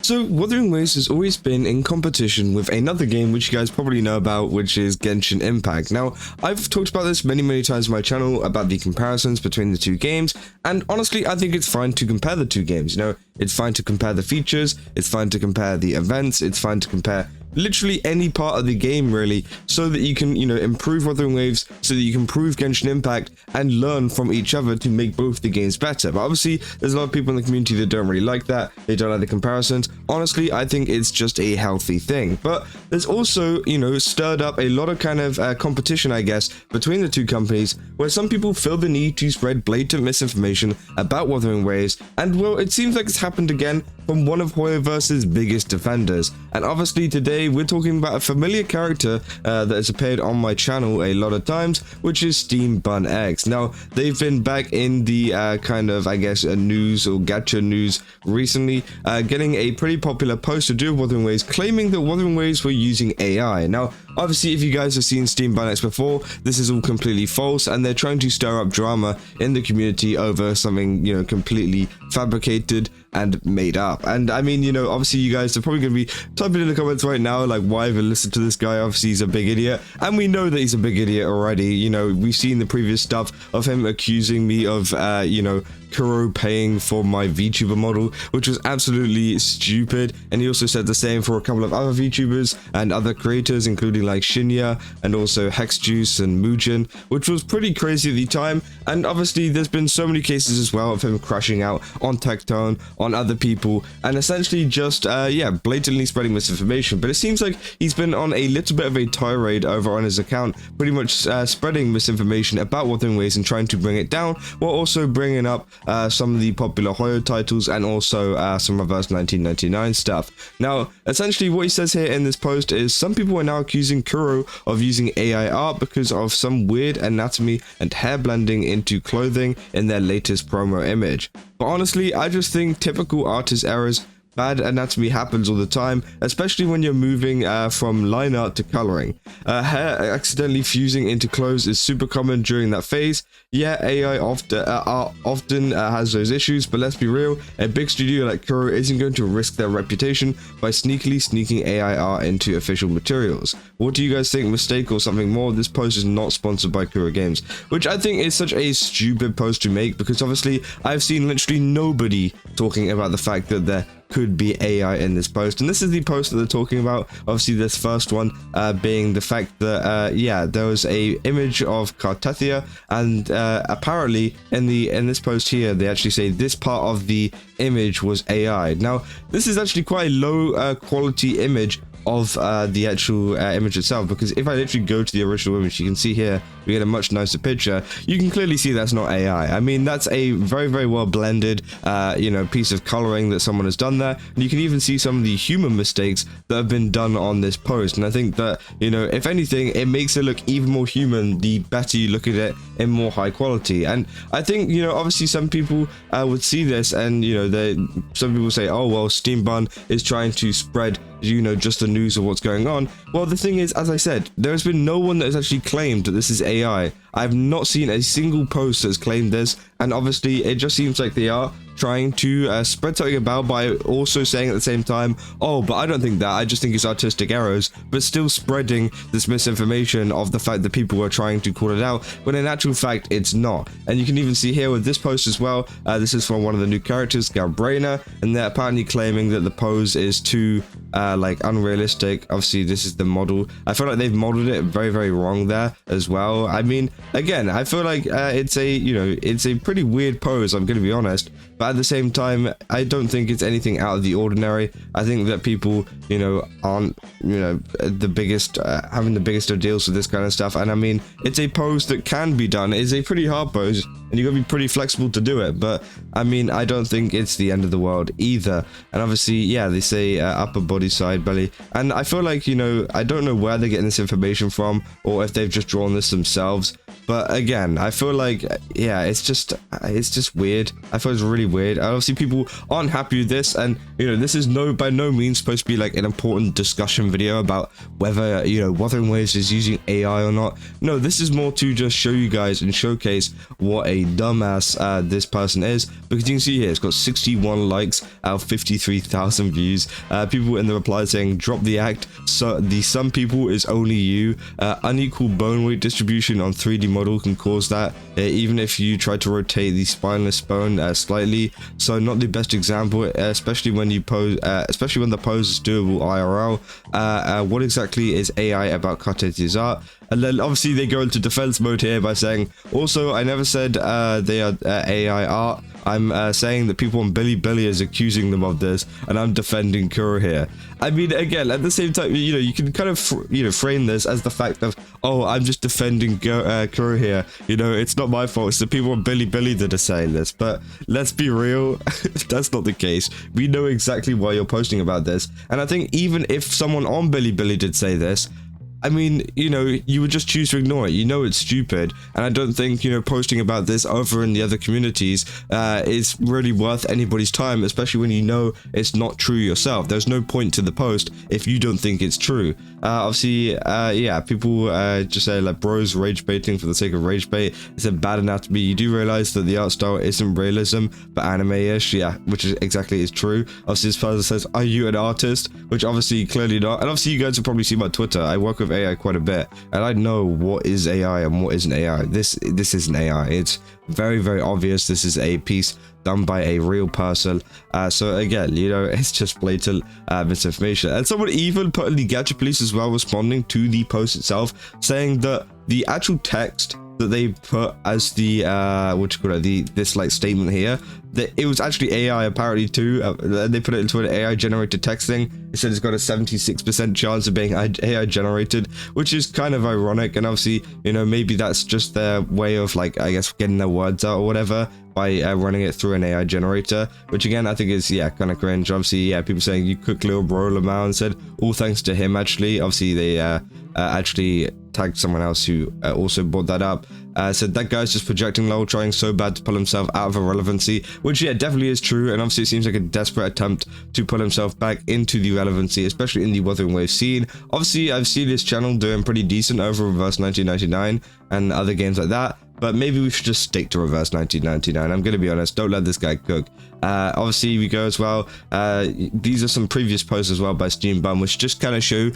So, Wuthering Waves has always been in competition with another game which you guys probably know about, which is Genshin Impact. Now, I've talked about this many times on my channel about the comparisons between the two games, and honestly, I think it's fine to compare the two games. You know, it's fine to compare the features, it's fine to compare the events, it's fine to compare literally any part of the game really, so that you can, you know, improve Wuthering Waves, so that you can improve Genshin Impact and learn from each other to make both the games better. But obviously there's a lot of people in the community that don't really like that, they don't like the comparisons. Honestly, I think it's just a healthy thing, but there's also, you know, stirred up a lot of kind of competition, I guess, between the two companies, where some people feel the need to spread blatant misinformation about Wuthering Waves, and well, it seems like it's happened again from one of Hoyoverse's biggest defenders. And obviously today we're talking about a familiar character that has appeared on my channel a lot of times, which is Steam Bun X. Now, they've been back in the kind of, I guess, news or gacha news recently, getting a pretty popular post to do with Wuthering Waves, claiming that Wuthering Waves were using AI. Now, obviously, if you guys have seen Steam Bun X before, this is all completely false, and they're trying to stir up drama in the community over something, you know, completely fabricated and made up. And I mean, you know, obviously you guys are probably going to be typing in the comments right now like, why even listen to this guy? Obviously he's a big idiot, and we know that he's a big idiot already. You know, we've seen the previous stuff of him accusing me of you know, Kuro paying for my VTuber model, which was absolutely stupid. And he also said the same for a couple of other VTubers and other creators, including like Shinya and also Hexjuice and Mugen, which was pretty crazy at the time. And obviously there's been so many cases as well of him crashing out on Tectone, on other people, and essentially just yeah, blatantly spreading misinformation. But it seems like he's been on a little bit of a tirade over on his account, pretty much spreading misinformation about Wuthering Waves and trying to bring it down, while also bringing up some of the popular Hoyo titles and also some reverse 1999 stuff. Now, essentially what he says here in this post is some people are now accusing Kuro of using AI art because of some weird anatomy and hair blending into clothing in their latest promo image. But honestly, I just think typical artist errors. Bad anatomy happens all the time, especially when you're moving from line art to coloring. Hair accidentally fusing into clothes is super common during that phase. Yeah, AI often has those issues, but let's be real, a big studio like Kuro isn't going to risk their reputation by sneakily sneaking AI art into official materials. What do you guys think? Mistake or something more? This post is not sponsored by Kuro Games, which I think is such a stupid post to make, because obviously I've seen literally nobody talking about the fact that there could be AI in this post, and this is the post that they're talking about. Obviously this first one being the fact that yeah, there was a image of Cartethyia, and apparently in this post here they actually say this part of the image was AI. Now this is actually quite a low quality image of the actual image itself, because if I literally go to the original image, you can see here we get a much nicer picture. You can clearly see that's not AI. I mean, that's a very well blended you know, piece of coloring that someone has done there, and you can even see some of the human mistakes that have been done on this post. And I think that, you know, if anything, it makes it look even more human the better you look at it in more high quality. And I think, you know, obviously some people would see this and, you know, some people say, oh well, Steam Bun is trying to spread, you know, just the news of what's going on. Well, the thing is, as I said, there's been no one that has actually claimed that this is AI. I've not seen a single post that's claimed this, and obviously it just seems like they are trying to spread something about by also saying at the same time, oh, but I don't think that, I just think it's artistic errors, but still spreading this misinformation of the fact that people are trying to call it out, when in actual fact it's not. And you can even see here with this post as well, this is from one of the new characters, Galbrainer, and they're apparently claiming that the pose is too like unrealistic. Obviously this is the model. I feel like they've modeled it very wrong there as well. I mean, again, I feel like it's a, you know, it's a pretty weird pose, I'm gonna be honest, but at the same time I don't think it's anything out of the ordinary. I think that people, you know, aren't, you know, the biggest having the biggest of deals with this kind of stuff. And I mean, it's a pose that can be done. It's a pretty hard pose, and you gotta be pretty flexible to do it, but I mean, I don't think it's the end of the world either. And obviously, yeah, they say upper body, side belly, and I feel like, you know, I don't know where they're getting this information from, or if they've just drawn this themselves. But again, I feel like, yeah, it's just weird. I feel it's really weird weird. And obviously people aren't happy with this, and you know, this is by no means supposed to be like an important discussion video about whether, you know, Wuthering Waves is using AI or not. No, this is more to just show you guys and showcase what a dumbass this person is, because you can see here it's got 61 likes out of 53,000 views. People in the replies saying drop the act, so the some people is only you, unequal bone weight distribution on 3D model can cause that, even if you try to rotate the spineless bone slightly, so not the best example, especially when you pose, especially when the pose is doable IRL. What exactly is AI about cartethia's art? And then obviously they go into defense mode here by saying, also, I never said they are AI art. I'm saying that people on Bilibili is accusing them of this, and I'm defending Kuro here. I mean, again, at the same time, you know, you can kind of, you know, frame this as the fact of, oh, I'm just defending Kuro here. You know, it's not my fault. It's the people on Bilibili that are saying this. But let's be real, that's not the case. We know exactly why you're posting about this. And I think even if someone on Bilibili did say this, I mean, you know, you would just choose to ignore it. You know it's stupid, and I don't think, you know, posting about this over in the other communities is really worth anybody's time, especially when you know it's not true yourself. There's no point to the post if you don't think it's true. Obviously, yeah, people just say like bros rage baiting for the sake of rage bait. It's a bad enough to be. You do realize that the art style isn't realism, but anime-ish, yeah, which is exactly is true. Obviously, this person says, "Are you an artist?" Which obviously clearly not. And obviously, you guys have probably seen my Twitter. I work with AI quite a bit, and I know what is AI and what isn't AI. This isn't AI. It's very, very obvious. This is a piece done by a real person. So again, you know, it's just blatant misinformation. And someone even put in the Gadget Police as well, responding to the post itself, saying that the actual text that they put as the this like statement here, that it was actually AI apparently too. They put it into an AI generated text thing. It said it's got a 76% chance of being AI generated, which is kind of ironic. And obviously, you know, maybe that's just their way of, like, I guess, getting their words out or whatever by running it through an AI generator, which again I think is, yeah, kind of cringe. Obviously, yeah, people saying you cook little bro Lamau, and said all thanks to him. Actually, obviously they actually tagged someone else who also brought that up. Said that guy's just projecting lol, trying so bad to pull himself out of irrelevancy, which, yeah, definitely is true. And obviously it seems like a desperate attempt to pull himself back into the relevancy, especially in the Wuthering Waves scene. Obviously I've seen his channel doing pretty decent over Reverse 1999 and other games like that, but maybe we should just stick to Reverse 1999. I'm gonna be honest, don't let this guy cook. Obviously we go as well, these are some previous posts as well by Steam Bum, which just kind of show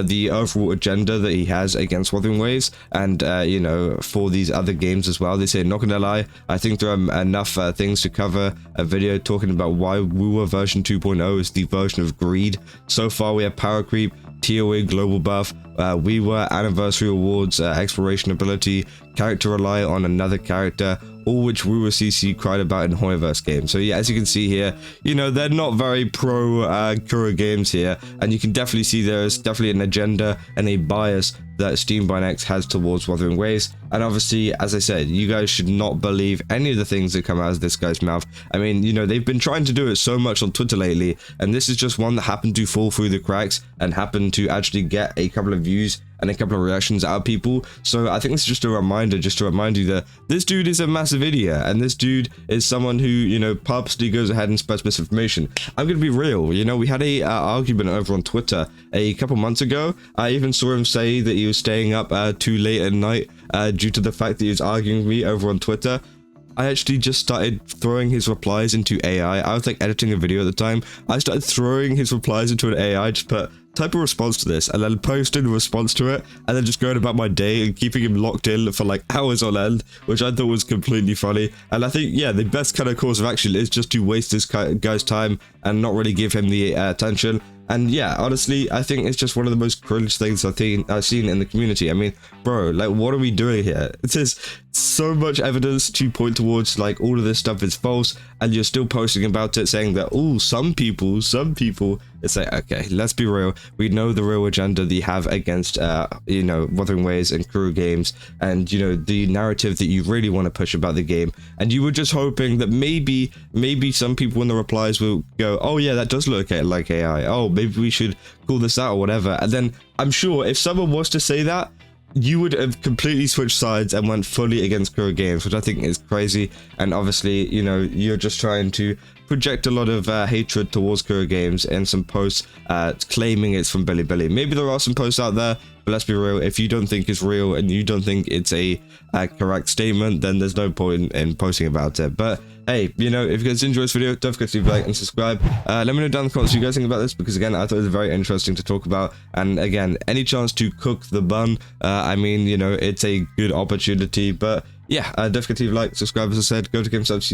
the overall agenda that he has against Wuthering Waves, and you know, for these other games as well. They say, not gonna lie, I think there are enough things to cover a video talking about why wuwa version 2.0 is the version of greed. So far we have power creep, TOA global buff, WeWere anniversary awards, exploration ability, character rely on another character, all which wuwa CC cried about in Hoyoverse games. So yeah, as you can see here, you know, they're not very pro Kuro games here, and you can definitely see there's definitely an agenda and a bias that Steam X has towards Wuthering Waves. And obviously, as I said, you guys should not believe any of the things that come out of this guy's mouth. I mean, you know, they've been trying to do it so much on Twitter lately, and this is just one that happened to fall through the cracks and happened to actually get a couple of views and a couple of reactions out of people. So I think it's just a reminder, just to remind you that this dude is a massive idiot, and this dude is someone who, you know, purposely goes ahead and spreads misinformation. I'm gonna be real, you know, we had a argument over on Twitter a couple months ago. I even saw him say that he was staying up too late at night due to the fact that he was arguing with me over on Twitter. I actually just started throwing his replies into AI. I was like editing a video at the time. I started throwing his replies into an AI, just put type a response to this, and then posted a response to it, and then just going about my day and keeping him locked in for like hours on end, which I thought was completely funny. And I think, yeah, the best kind of course of action is just to waste this guy's time and not really give him the attention. And yeah, honestly, I think it's just one of the most cringe things I've seen in the community. I mean, bro, like, what are we doing here? There's so much evidence to point towards, like, all of this stuff is false, and you're still posting about it, saying that, oh, some people, it's like, okay, let's be real. We know the real agenda that you have against, you know, Wuthering Waves and Kuro games, and, you know, the narrative that you really want to push about the game. And you were just hoping that maybe some people in the replies will go, oh yeah, that does look like AI. Oh, maybe we should call this out or whatever. And then I'm sure if someone was to say that, you would have completely switched sides and went fully against Critic Games, which I think is crazy. And obviously, you know, you're just trying to project a lot of hatred towards Critic Games and some posts claiming it's from Bilibili. Maybe there are some posts out there, but let's be real, if you don't think it's real and you don't think it's a correct statement, then there's no point in posting about it. But hey, you know, if you guys enjoyed this video, don't forget to leave a like and subscribe. Let me know down in the comments what you guys think about this, because again, I thought it was very interesting to talk about. And again, any chance to cook the bun, I mean, you know, it's a good opportunity. But yeah, don't forget to leave a like, subscribe, as I said, go to GameStop,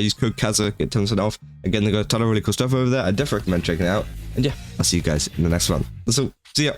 use code Kaza, get 10% off. Again, they got a ton of really cool stuff over there. I definitely recommend checking it out. And yeah, I'll see you guys in the next one. That's all. See ya.